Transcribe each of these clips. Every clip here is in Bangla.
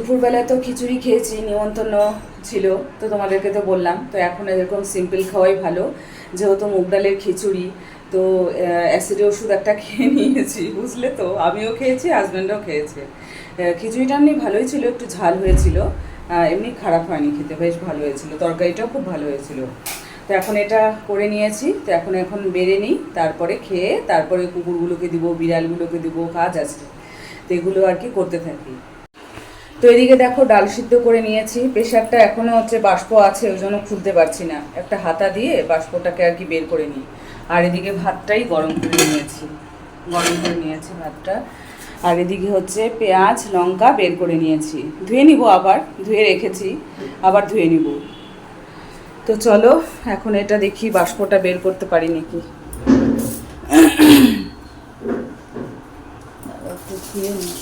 দুপুরবেলায় তো খিচুড়ি খেয়েছি, নিমন্ত্রণ ছিল, তো তোমাদেরকে তো বললাম। তো এখন এরকম সিম্পল খাওয়াই ভালো, যেহেতু মুগ ডালের খিচুড়ি। তো অ্যাসিডের ওষুধ একটা খেয়ে নিয়েছি, বুঝলে তো। আমিও খেয়েছি, হাজব্যান্ডও খেয়েছে। খিচুড়িটা এমনি ভালোই ছিল, একটু ঝাল হয়েছিল, এমনি খারাপ হয়নি, খেতে বেশ ভালো হয়েছিল। তরকারিটাও খুব ভালো হয়েছিল। তো এখন এটা করে নিয়েছি, তো এখন বেড়ে নিই, তারপরে খেয়ে তারপরে কুকুরগুলোকে দিব, বিড়ালগুলোকে দিব, কাজ আছে, তো এগুলো আর কি করতে থাকি। তো এদিকে দেখো ডাল সিদ্ধ করে নিয়েছি, প্রেশারটা এখনও বাষ্প আছে, ওই জন্য খুলতে পারছি না, একটা হাতা দিয়ে বাষ্পটাকে আর কি বের করে নিই। আর এদিকে ভাতটাই গরম করে নিয়েছি ভাতটা। আর এদিকে পেঁয়াজ লঙ্কা বের করে নিয়েছি, ধুয়ে নিব, আবার ধুয়ে রেখেছি, আবার ধুয়ে নিব। তো চলো এখন এটা দেখি বাষ্পটা বের করতে পারি নাকি। ধুয়ে নিই।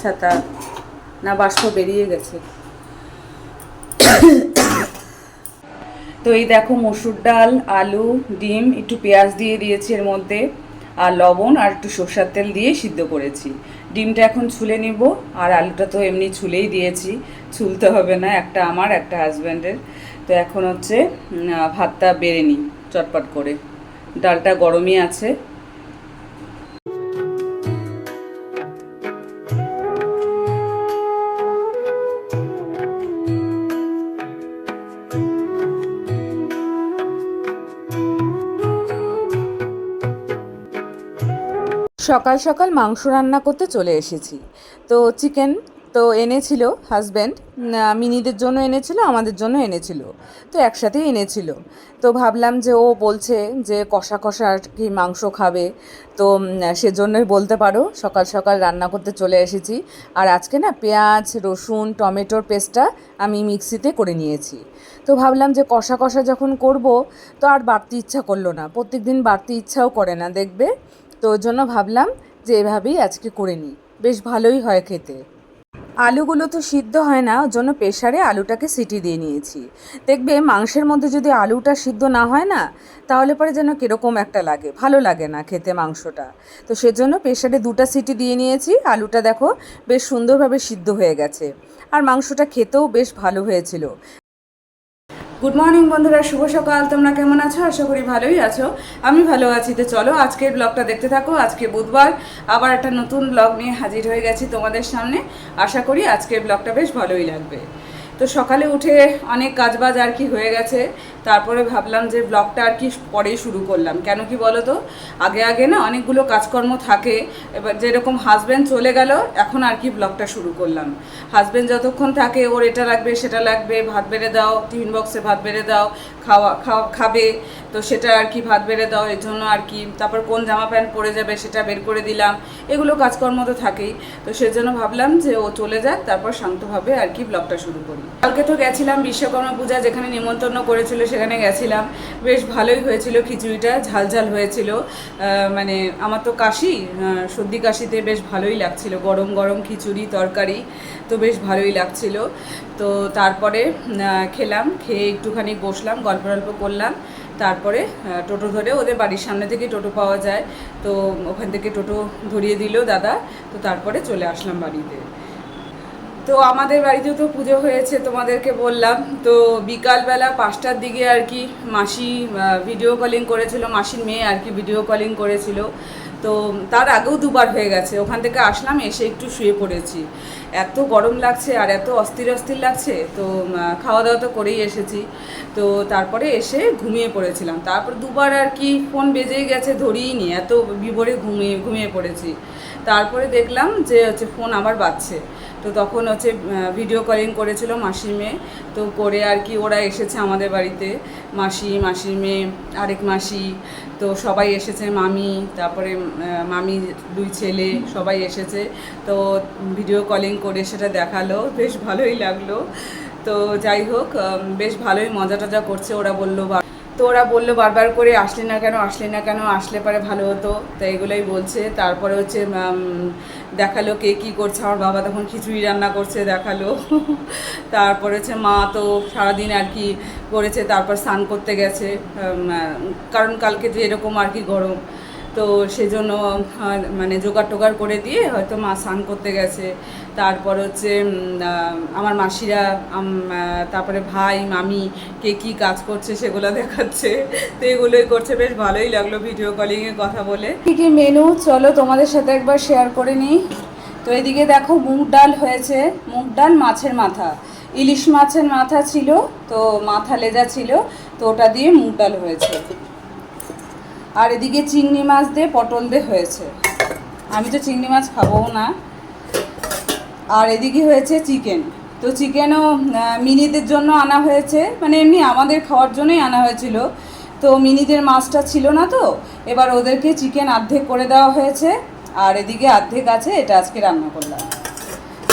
ছাতা না, বাষ্প বেরিয়ে গেছে। তো এই দেখো মসুর ডাল, আলু, ডিম, একটু পেঁয়াজ দিয়ে দিয়েছি এর মধ্যে, আর লবণ আর একটু সরষের তেল দিয়ে সিদ্ধ করেছি। ডিমটা এখন ছুলে নিব, আর আলুটা তো এমনি ছুলেই দিয়েছি, ছুলতে হবে না, একটা আমার একটা হাজব্যান্ডের। তো এখন ভাতটা বেড়ে নিই চটপট করে, ডালটা গরমই আছে। সকাল সকাল মাংস রান্না করতে চলে এসেছি। তো চিকেন তো এনেছিল হাজব্যান্ড, মিনিদের জন্য এনেছিল, আমাদের জন্য এনেছিল, তো একসাথেই এনেছিল। তো ভাবলাম যে ও বলছে যে কষা কষা আর কি মাংস খাবে, তো সেজন্যই বলতে পারো সকাল সকাল রান্না করতে চলে এসেছি। আর আজকে না পেঁয়াজ রসুন টমেটোর পেস্টটা আমি মিক্সিতে করে নিয়েছি। তো ভাবলাম যে কষা কষা যখন করব, তো আর বাড়তি ইচ্ছা করলো না, প্রত্যেক দিন বাড়তি ইচ্ছাও করে না দেখবে। তো ওই জন্য ভাবলাম যে এভাবেই আজকে করে নিই, বেশ ভালোই হয় খেতে। আলুগুলো তো সিদ্ধ হয় না, ওর জন্য প্রেশারে আলুটাকে সিটি দিয়ে নিয়েছি। দেখবে মাংসের মধ্যে যদি আলুটা সিদ্ধ না হয় না, তাহলে পরে যেন কীরকম একটা লাগে, ভালো লাগে না খেতে মাংসটা। তো সেজন্য প্রেশারে 2টা সিটি দিয়ে নিয়েছি। আলুটা দেখো বেশ সুন্দরভাবে সিদ্ধ হয়ে গেছে, আর মাংসটা খেতেও বেশ ভালো হয়েছিল। গুড মর্নিং বন্ধুরা, শুভ সকাল। তোমরা কেমন আছো? আশা করি ভালোই আছো, আমি ভালো আছি। তো চলো আজকের ব্লগটা দেখতে থাকো। আজকে বুধবার, আবার একটা নতুন ব্লগ নিয়ে হাজির হয়ে গেছি তোমাদের সামনে। আশা করি আজকের ব্লগটা বেশ ভালোই লাগবে। তো সকালে উঠে অনেক কাজবাজ আর কি হয়ে গেছে, তারপরে ভাবলাম যে ব্লগটা আর কি পরেই শুরু করলাম। কেন কি বলো তো, আগে আগে না অনেকগুলো কাজকর্ম থাকে, এবার যেরকম হাজব্যান্ড চলে গেল, এখন আর কি ব্লগটা শুরু করলাম। হাজব্যান্ড যতক্ষণ থাকে ওর এটা লাগবে সেটা লাগবে, ভাত বেড়ে দাও, টিফিন বক্সে ভাত বেড়ে দাও, খাবে, তো সেটা আর কি ভাত বেড়ে দাও, এর জন্য আর কি। তারপর কোন জামা প্যান্ট পরে যাবে সেটা বের করে দিলাম, এগুলো কাজকর্ম তো থাকেই। তো সেজন্য ভাবলাম যে ও চলে যাক, তারপর শান্তভাবে আর কি ব্লগটা শুরু করি। কালকে তো গেছিলাম বিশ্বকর্মা পূজা, যেখানে নিমন্ত্রণ করেছিল সেখানে গেছিলাম, বেশ ভালোই হয়েছিল। খিচুড়িটা ঝাল ঝাল হয়েছিল, মানে আমার তো কাশি, সর্দি কাশিতে বেশ ভালোই লাগছিল, গরম গরম খিচুড়ি তরকারি, তো বেশ ভালোই লাগছিল। তো তারপরে খেলাম, খেয়ে একটুখানি বসলাম, গল্প করলাম। তারপরে টোটো ধরে, ওদের বাড়ির সামনে থেকে টোটো পাওয়া যায়, তো ওখান থেকে টোটো ধরিয়ে দিল দাদা। তো তারপরে চলে আসলাম বাড়িতে। তো আমাদের বাড়িতেও তো পুজো হয়েছে, তোমাদেরকে বললাম। তো বিকালবেলা 5টার দিকে আর কি মাসি ভিডিও কলিং করেছিল, মাসির মেয়ে আর কি ভিডিও কলিং করেছিল। তো তার আগেও 2বার হয়ে গেছে। ওখান থেকে আসলাম, এসে একটু শুয়ে পড়েছি, এত গরম লাগছে আর এত অস্থির লাগছে। তো খাওয়া দাওয়া তো করেই এসেছি, তো তারপরে এসে ঘুমিয়ে পড়েছিলাম। তারপর 2বার আর কি ফোন বেজেই গেছে, ধরিই নি, এত বিভোরে ঘুমিয়ে পড়েছি। তারপরে দেখলাম যে ফোন আবার বাজছে। তো তখন ভিডিও কলিং করেছিল মাসির মেয়ে, তো করে আর কি ওরা এসেছে আমাদের বাড়িতে, মাসির মেয়ে, আরেক মাসি, তো সবাই এসেছে, মামি, তারপরে মামি 2 ছেলে সবাই এসেছে। তো ভিডিও কলিং করে সেটা দেখালো, বেশ ভালোই লাগলো। তো যাই হোক, বেশ ভালোই মজা টজা করছে ওরা, বললো। তো ওরা বললো বারবার করে আসলে না কেন, আসলে পরে ভালো হতো, তো এগুলোই বলছে। তারপরে হচ্ছে দেখালো কে কী করছে, আমার বাবা তখন খিচুড়ি রান্না করছে দেখালো। তারপরে হচ্ছে মা তো সারাদিন আর কি করেছে, তারপর স্নান করতে গেছে, কারণ কালকে যে এরকম আর কি গরম, তো সেজন্য মানে জোগাড় টোগাড় করে দিয়ে হয়তো মা স্নান করতে গেছে। তারপর হচ্ছে আমার মাসিরা, তারপরে ভাই মামি কে কী কাজ করছে সেগুলো দেখাচ্ছে, তো এগুলোই করছে। বেশ ভালোই লাগলো ভিডিও কলিংয়ে কথা বলে। কী কী মেনু চলো তোমাদের সাথে একবার শেয়ার করে নিই। তো এদিকে দেখো মুগ ডাল হয়েছে, মুগ ডাল মাছের মাথা, ইলিশ মাছের মাথা ছিল, তো মাথা লেজা ছিল, তো ওটা দিয়ে মুগ ডাল হয়েছে। আর এদিকে চিংড়ি মাছ দিয়ে পটল দিয়ে হয়েছে, আমি তো চিংড়ি মাছ খাবো না। আর এদিকে হয়েছে চিকেন, তো চিকেনও মিনিদের জন্য আনা হয়েছে, মানে এমনি আমাদের খাওয়ার জন্যই আনা হয়েছিল। তো মিনিদের মাছটা ছিল না, তো এবার ওদেরকে চিকেন অর্ধেক করে দেওয়া হয়েছে, আর এদিকে অর্ধেক আছে, এটা আজকে রান্না করলাম।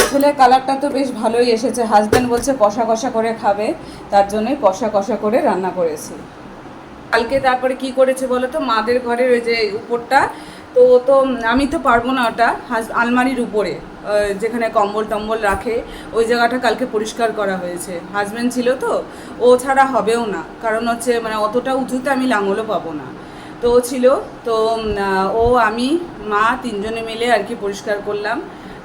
আসলে কালারটা তো বেশ ভালোই এসেছে, হাজব্যান্ড বলছে কষা কষা করে খাবে, তার জন্যই কষা কষা করে রান্না করেছি। কালকে তারপরে কি করেছে বলো তো, মাদের ঘরের ওই যে উপরটা, তো তো আমি তো পারবো না, ওটা আলমারির উপরে যেখানে কম্বল টম্বল রাখে ওই জায়গাটা কালকে পরিষ্কার করা হয়েছে। হাজব্যান্ড ছিল তো, ও ছাড়া হবেও না, কারণ হচ্ছে মানে অতটা উঁচুতে আমি লাঙলও পাবো না, তো ও ছিল। তো ও আমি মা তিনজনে মিলে আর কি পরিষ্কার করলাম।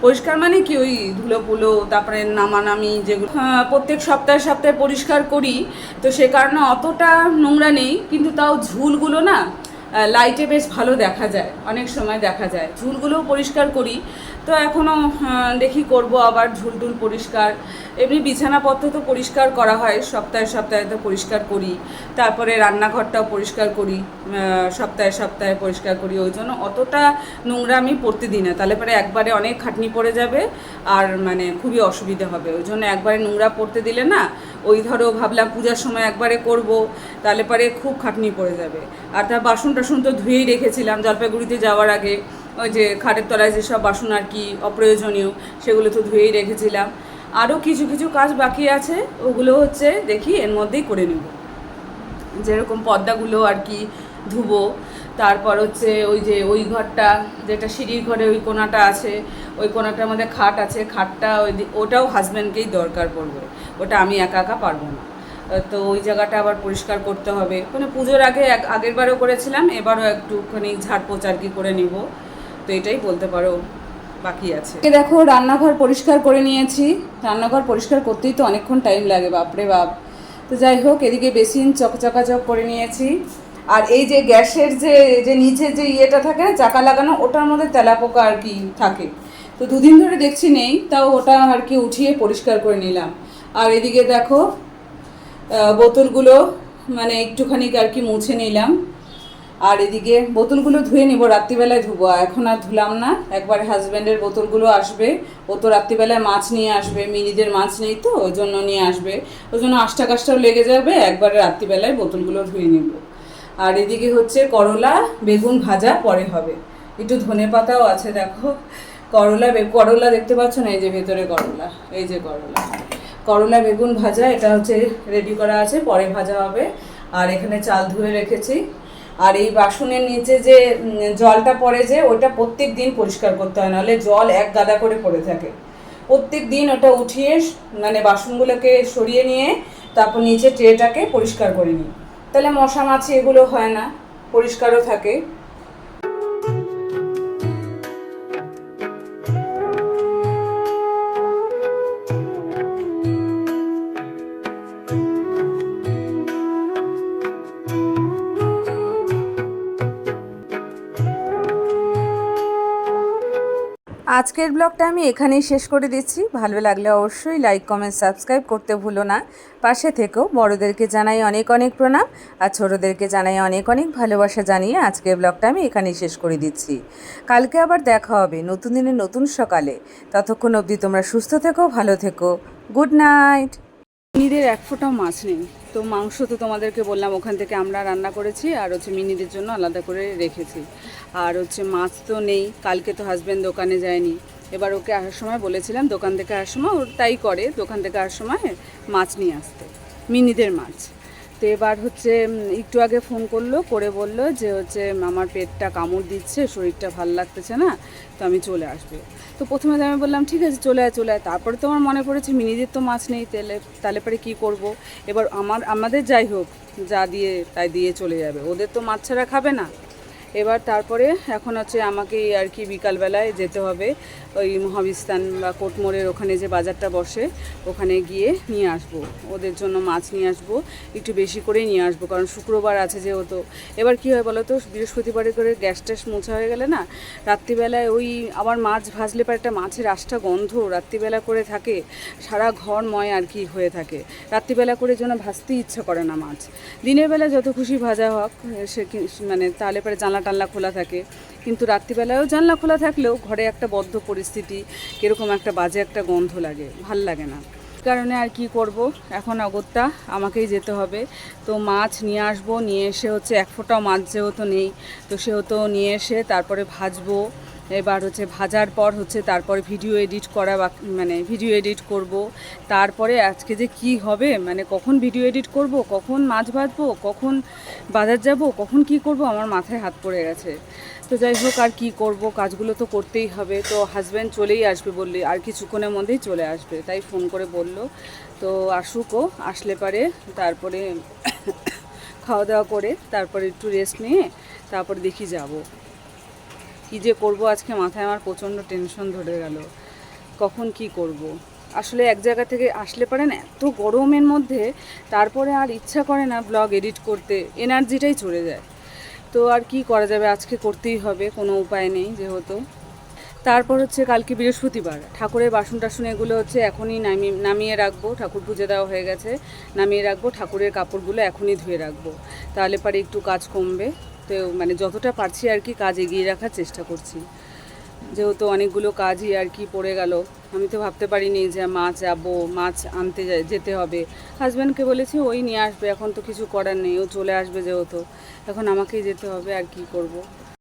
পরিষ্কার মানে কি, ওই ধুলো পুলো, তারপরে নামানামি যেগুলো প্রত্যেক সপ্তাহে পরিষ্কার করি, তো সে কারণে অতটা নোংরা নেই, কিন্তু তাও ঝুলগুলো না লাইটে বেশ ভালো দেখা যায়, অনেক সময় দেখা যায়, ঝুলগুলোও পরিষ্কার করি। তো এখনও দেখি করব আবার ঝুলটুল পরিষ্কার। এমনি বিছানাপত্র তো পরিষ্কার করা হয়, সপ্তাহে তো পরিষ্কার করি। তারপরে রান্নাঘরটাও পরিষ্কার করি, সপ্তাহে পরিষ্কার করি। ওই জন্য অতটা নোংরা আমি পড়তে দিই না, তাহলে পরে একবারে অনেক খাটনি পড়ে যাবে, আর মানে খুবই অসুবিধা হবে। ওই জন্য একবারে নোংরা পড়তে দিলে না, ওই ধরো ভাবলাম পূজার সময় একবারে করব, তাহলে পরে খুব খাটনি পড়ে যাবে। আর তার বাসন টাসন তো ধুয়েই রেখেছিলাম জলপাইগুড়িতে যাওয়ার আগে, ওই যে খাটের তলায় যেসব বাসন আর কি অপ্রয়োজনীয়, সেগুলো তো ধুয়েই রেখেছিলাম। আরও কিছু কিছু কাজ বাকি আছে, ওগুলো হচ্ছে দেখি এর মধ্যেই করে নেব, যেরকম পর্দাগুলো আর কি ধুবো। তারপর হচ্ছে ওই যে ওই ঘরটা, যেটা সিঁড়ির ঘরে ওই কোণাটা আছে, ওই কোণাটার মধ্যে খাট আছে, খাটটা ওটাও হাজব্যান্ডকেই দরকার পড়বে, ওটা আমি একা একা পারবো না। তো ওই জায়গাটা আবার পরিষ্কার করতে হবে, মানে পুজোর আগে আগের বারও করেছিলাম, এবারও একটুখানি ঝাড়পোছ আর কি করে নিব, তো এটাই বলতে পারো বাকি আছে। দেখো রান্নাঘর পরিষ্কার করে নিয়েছি, রান্নাঘর পরিষ্কার করতেই তো অনেকক্ষণ টাইম লাগে, বাপরে বাপ। তো যাই হোক, এদিকে বেসিন চকচকাচক করে নিয়েছি। আর এই যে গ্যাসের যে যে নিচে যে ইয়েটা থাকে না চাকা লাগানো, ওটার মধ্যে তেলাপোকা আর কি থাকে, তো দুদিন ধরে দেখছি নেই, তাও ওটা আর কি উঠিয়ে পরিষ্কার করে নিলাম। আর এদিকে দেখো বোতলগুলো মানে একটুখানি আর কি মুছে নিলাম। আর এদিকে বোতলগুলো ধুয়ে নিব, রাত্রিবেলায় ধুবো, এখন আর ধুলাম না, একবারে হাজব্যান্ডের বোতলগুলো আসবে, ও তো রাত্রিবেলায় মাছ নিয়ে আসবে, মিনিদের মাছ নেই তো ওই জন্য নিয়ে আসবে, ওই জন্য আষ্টা কাষ্টাও লেগে যাবে, একবারে রাত্রিবেলায় বোতলগুলো ধুয়ে নেব। আর এদিকে হচ্ছে করলা বেগুন ভাজা পরে হবে, একটু ধনে পাতাও আছে, দেখো করলা দেখতে পাচ্ছ না, এই যে ভেতরে করলা, এই যে করলা বেগুন ভাজা, এটা হচ্ছে রেডি করা আছে, পরে ভাজা হবে। আর এখানে চাল ধুয়ে রেখেছি। আর এই বাসনের নিচে যে জলটা পড়ে, যে ওটা প্রত্যেক দিন পরিষ্কার করতে হয়, নাহলে জল এক গাদা করে পড়ে থাকে। প্রত্যেক দিন ওটা উঠিয়ে মানে বাসনগুলোকে সরিয়ে নিয়ে তারপর নিচে ট্রেটাকে পরিষ্কার করে নিই, তাহলে মশা মাছি এগুলো হয় না, পরিষ্কারও থাকে। আজকের ব্লগটা আমি এখানেই শেষ করে দিচ্ছি। ভালো লাগলে অবশ্যই লাইক কমেন্ট সাবস্ক্রাইব করতে ভুলো না, পাশে থেকেও। বড়োদেরকে জানাই অনেক অনেক প্রণাম, আর ছোটোদেরকে জানাই অনেক অনেক ভালোবাসা জানিয়ে আজকের ব্লগটা আমি এখানেই শেষ করে দিচ্ছি। কালকে আবার দেখা হবে নতুন দিনের নতুন সকালে, ততক্ষণ অবধি তোমরা সুস্থ থেকো, ভালো থেকো, গুড নাইট। মিনিদের এক ফোঁটাও মাছ নেই, তো মাংস তো তোমাদেরকে বললাম ওখান থেকে আমরা রান্না করেছি, আর হচ্ছে মিনিদের জন্য আলাদা করে রেখেছি। আর হচ্ছে মাছ তো নেই, কালকে তো হাজব্যান্ড দোকানে যায়নি, এবার ওকে আসার সময় বলেছিলাম, দোকান থেকে আসার সময় ওর তাই করে, দোকান থেকে আসার সময় মাছ নিয়ে আসতে, মিনিদের মাছ। তো এবার হচ্ছে একটু আগে ফোন করলো, করে বলল যে হচ্ছে আমার পেটটা কামড় দিচ্ছে, শরীরটা ভাল লাগতেছে না, তো আমি চলে আসবো। তো প্রথমে তো আমি বললাম ঠিক আছে চলে আয় চলে আয়। তারপরে তো আমার মনে পড়েছে মিনিদের তো মাছ নেই, তাহলে পরে কী করব। এবার আমাদের যাই হোক, যা দিয়ে তাই দিয়ে চলে যাবে, ওদের তো মাছ ছাড়া খাবে না। এবার তারপরে এখন হচ্ছে আমাকেই আর কি বিকালবেলায় যেতে হবে ওই মহাবিস্তান বা কোটমোড়ের ওখানে যে বাজারটা বসে, ওখানে গিয়ে নিয়ে আসবো ওদের জন্য মাছ নিয়ে আসবো, একটু বেশি করেই নিয়ে আসবো, কারণ শুক্রবার আছে যেহেতু। এবার কী হয় বলো তো, বৃহস্পতিবারে করে গ্যাস ট্যাস মোছা হয়ে গেলে না, রাত্রিবেলায় ওই আবার মাছ ভাজলে পর একটা মাছের আষ্টা গন্ধ রাত্রিবেলা করে থাকে, সারা ঘরময় আর কি হয়ে থাকে। রাত্রিবেলা করে যেন ভাজতেই ইচ্ছা করে না মাছ। দিনের বেলা যত খুশি ভাজা হোক, সে মানে তাহলে পরে জানলা টানলা খোলা থাকে, কিন্তু রাত্রিবেলায়ও জানলা খোলা থাকলেও ঘরে একটা বদ্ধ পরিস্থিতি, কীরকম একটা বাজে একটা গন্ধ লাগে, ভাল লাগে না। কারণে আর কি করব, এখন অগত্যা আমাকেই যেতে হবে। তো মাছ নিয়ে আসবো, নিয়ে এসে হচ্ছে এক ফোঁটাও মাছ যেহেতু নেই, তো সেহেতু নিয়ে এসে তারপরে ভাজবো। এবার হচ্ছে ভাজার পর হচ্ছে তারপরে ভিডিও এডিট করা, মানে ভিডিও এডিট করব। তারপরে আজকে যে কি হবে, মানে কখন ভিডিও এডিট করব, কখন মাছ ভাজবো, কখন বাজার যাব, কখন কি করব, আমার মাথায় হাত পড়ে গেছে। তো যাই হোক, আর কি করব, কাজগুলো তো করতেই হবে। তো হাজব্যান্ড চলেই আসবে বললে, আর কিছুক্ষণের মধ্যেই চলে আসবে, তাই ফোন করে বলল। তো আসুকও, আসলে পারে তারপরে খাওয়া দাওয়া করে তারপরে একটু রেস্ট নিয়ে তারপরে দেখি যাব কী যে করব। আজকে মাথায় আমার প্রচণ্ড টেনশন ধরে গেল, কখন কি করব। আসলে এক জায়গা থেকে আসলে পারে না, এত গরমের মধ্যে তারপরে আর ইচ্ছা করে না ব্লগ এডিট করতে, এনার্জিটাই চলে যায়। তো আর কি করা যাবে, আজকে করতেই হবে, কোনো উপায় নেই যেহেতু। তারপর হচ্ছে কালকে বৃহস্পতিবার, ঠাকুরের বাসন টাসন এগুলো হচ্ছে এখনই নামিয়ে রাখবো, ঠাকুর পুজো দেওয়া হয়ে গেছে, নামিয়ে রাখবো। ঠাকুরের কাপড়গুলো এখনই ধুয়ে রাখবো, তাহলে পরে একটু কাজ কমবে। তো মানে যতটা পারছি আর কি কাজ এগিয়ে রাখার চেষ্টা করছি, যেহেতু অনেকগুলো কাজই আর কি পড়ে গেল। আমি তো ভাবতে পারিনি যে মাছ আনতে যেতে হবে। হাজব্যান্ডকে বলেছি ওই নিয়ে আসবে, এখন তো কিছু করার নেই, ও চলে আসবে যেহেতু, এখন আমাকেই যেতে হবে, আর কি করব।